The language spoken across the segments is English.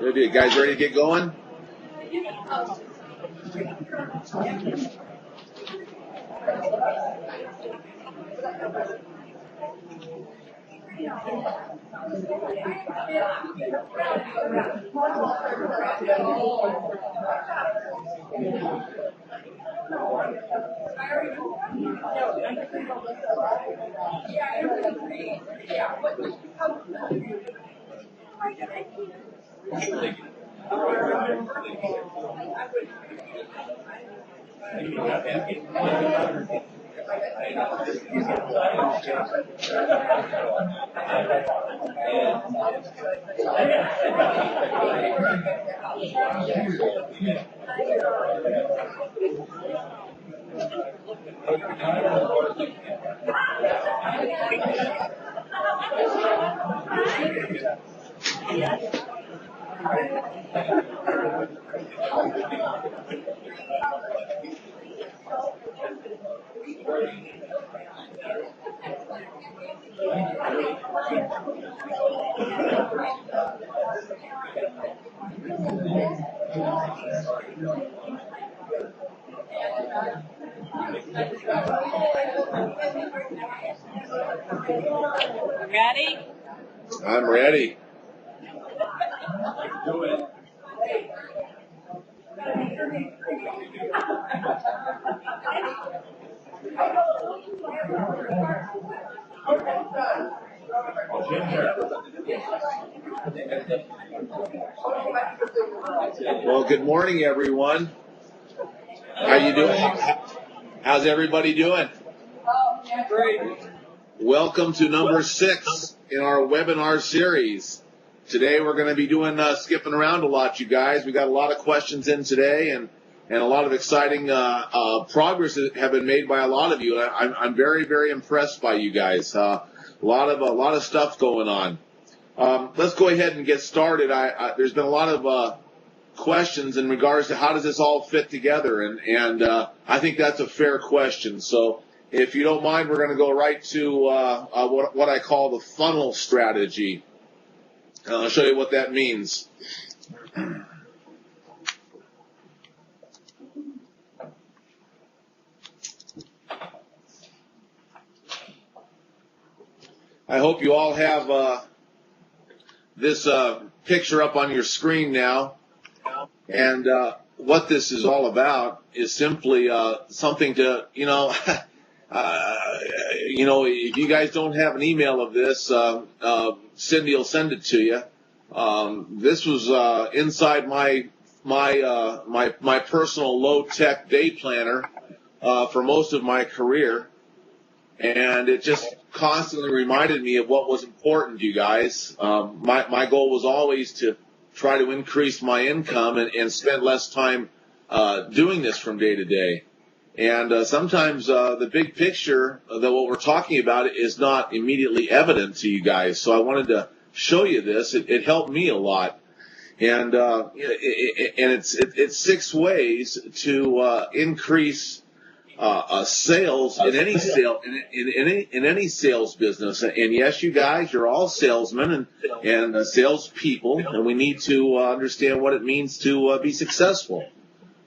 Good. You guys ready to get going? Ready? I'm ready. Well, good morning, everyone. How you doing? How's everybody doing? Great. Welcome to number 6 in our webinar series. Today we're going to be doing skipping around a lot, you guys. We got a lot of questions in today, and a lot of exciting progress that have been made by a lot of you. I'm very, very impressed by you guys. A lot of stuff going on. Let's go ahead and get started. There's been a lot of questions in regards to how does this all fit together, and I think that's a fair question. So if you don't mind, we're going to go right to what I call the funnel strategy. I'll show you what that means. I hope you all have this picture up on your screen now. And what this is all about is simply something to, if you guys don't have an email of this, Cindy will send it to you. This was inside my personal low-tech day planner for most of my career, and it just constantly reminded me of what was important, you guys. My goal was always to try to increase my income and spend less time doing this from day to day. And sometimes the big picture that what we're talking about is not immediately evident to you guys. So I wanted to show you this. It helped me a lot. And it's 6 ways to increase sales in any sales business. And yes, you guys, you're all salesmen and salespeople, and we need to understand what it means to be successful.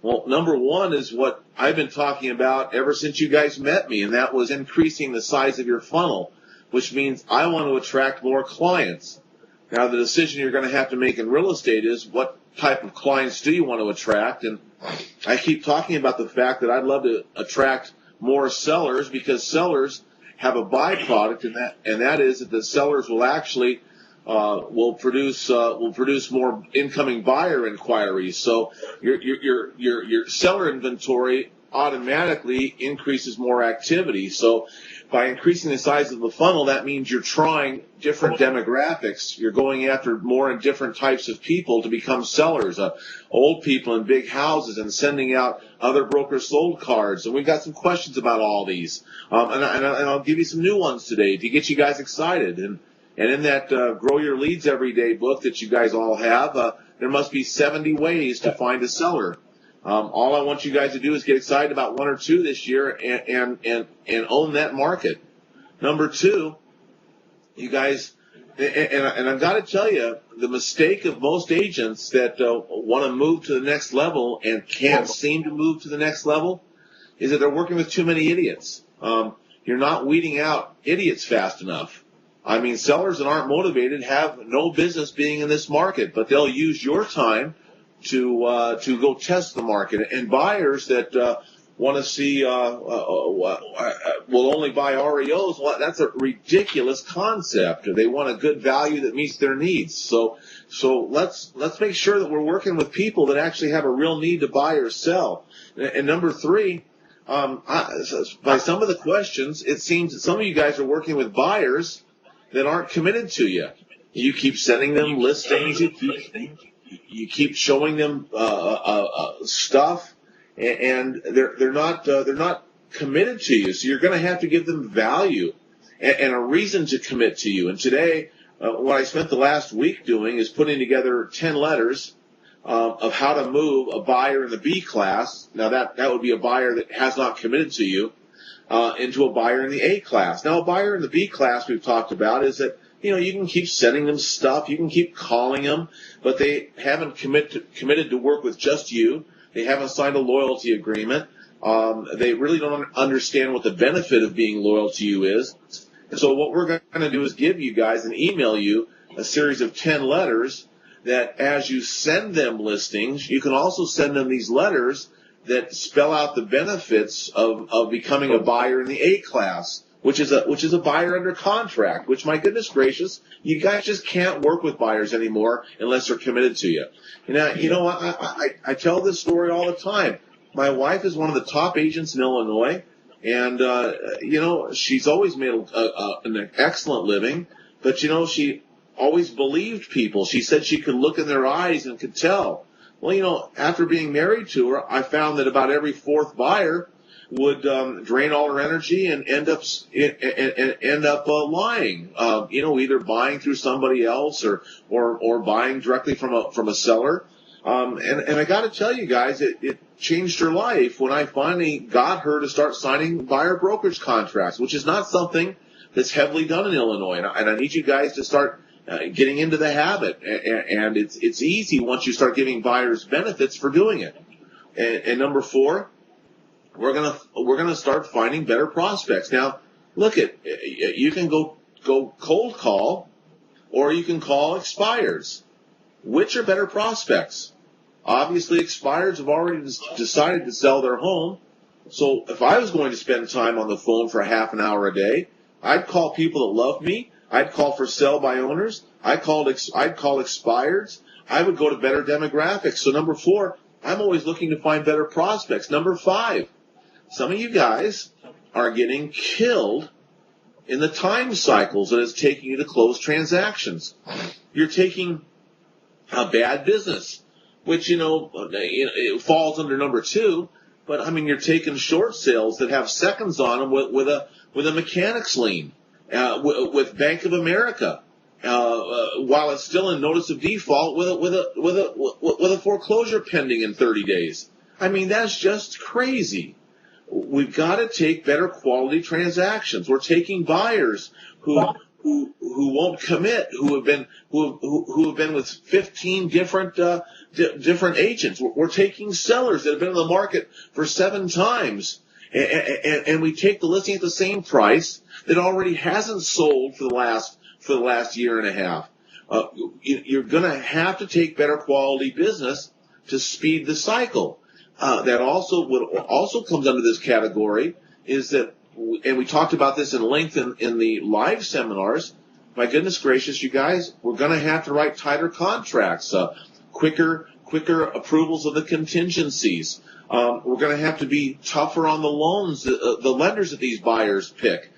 Well, number 1 is what I've been talking about ever since you guys met me, and that was increasing the size of your funnel, which means I want to attract more clients. Now, the decision you're going to have to make in real estate is what type of clients do you want to attract? And I keep talking about the fact that I'd love to attract more sellers, because sellers have a byproduct, and that is that the sellers will actually will produce more incoming buyer inquiries. So your seller inventory automatically increases more activity. So by increasing the size of the funnel, that means you're trying different demographics. You're going after more and different types of people to become sellers, old people in big houses, and sending out other broker sold cards. And we've got some questions about all these. And I'll give you some new ones today to get you guys excited. And in that Grow Your Leads Every Day book that you guys all have, there must be 70 ways to find a seller. All I want you guys to do is get excited about 1 or 2 this year and own that market. Number 2, you guys And I've got to tell you, the mistake of most agents that want to move to the next level and can't seem to move to the next level is that they're working with too many idiots. You're not weeding out idiots fast enough. I mean, sellers that aren't motivated have no business being in this market, but they'll use your time to go test the market. And buyers that want to see will only buy REOs. Well, that's a ridiculous concept. They want a good value that meets their needs. So let's make sure that we're working with people that actually have a real need to buy or sell. And number three, by some of the questions, it seems that some of you guys are working with buyers that aren't committed to you. You keep sending them listings. You keep showing them stuff. And they're not committed to you. So you're going to have to give them value and a reason to commit to you. And today, what I spent the last week doing is putting together 10 letters of how to move a buyer in the B class. Now that would be a buyer that has not committed to you into a buyer in the A class. Now a buyer in the B class we've talked about is that you can keep sending them stuff, you can keep calling them, but they haven't committed to work with just you. They haven't signed a loyalty agreement. They really don't understand what the benefit of being loyal to you is. And so what we're going to do is give you guys and email you a series of 10 letters that as you send them listings, you can also send them these letters that spell out the benefits of becoming a buyer in the A class, which is a buyer under contract, which, my goodness gracious, you guys just can't work with buyers anymore unless they're committed to you. Now, I tell this story all the time. My wife is one of the top agents in Illinois, and, she's always made an excellent living, but, she always believed people. She said she could look in their eyes and could tell. Well, after being married to her, I found that about every fourth buyer would drain all her energy and end up lying. Either buying through somebody else or buying directly from a seller. And I got to tell you guys, it changed her life when I finally got her to start signing buyer brokerage contracts, which is not something that's heavily done in Illinois. And I need you guys to start getting into the habit. And it's easy once you start giving buyers benefits for doing it. And number four, we're gonna start finding better prospects. Now, look you can go cold call, or you can call expireds. Which are better prospects? Obviously, expireds have already decided to sell their home. So if I was going to spend time on the phone for half an hour a day, I'd call people that love me. I'd call for sell by owners. I'd call expireds. I would go to better demographics. So number four, I'm always looking to find better prospects. Number five, some of you guys are getting killed in the time cycles that it's taking you to close transactions. You're taking a bad business, which, it falls under number two, but I mean, you're taking short sales that have seconds on them with a mechanics lien, with Bank of America, while it's still in notice of default with a foreclosure pending in 30 days. I mean, that's just crazy. We've got to take better quality transactions. We're taking buyers who won't commit, who have been with 15 different agents. We're taking sellers that have been in the market for 7 times, and we take the listing at the same price that already hasn't sold for the last year and a half. You're going to have to take better quality business to speed the cycle. That also comes under this category is that, and we talked about this in length in the live seminars. My goodness gracious, you guys, we're going to have to write tighter contracts, quicker approvals of the contingencies. We're going to have to be tougher on the loans, the lenders that these buyers pick.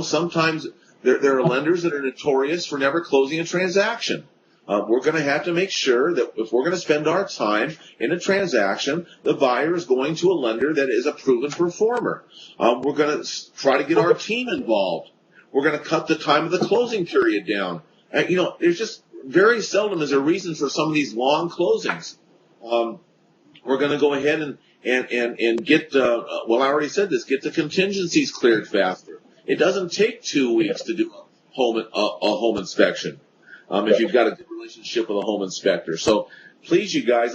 Sometimes there are lenders that are notorious for never closing a transaction. We're going to have to make sure that if we're going to spend our time in a transaction, the buyer is going to a lender that is a proven performer. We're going to try to get our team involved. We're going to cut the time of the closing period down. There's just very seldom is a reason for some of these long closings. We're going to go ahead and get, I already said this, get the contingencies cleared faster. It doesn't take 2 weeks to do a home inspection. if you've got a good relationship with a home inspector. So please, you guys,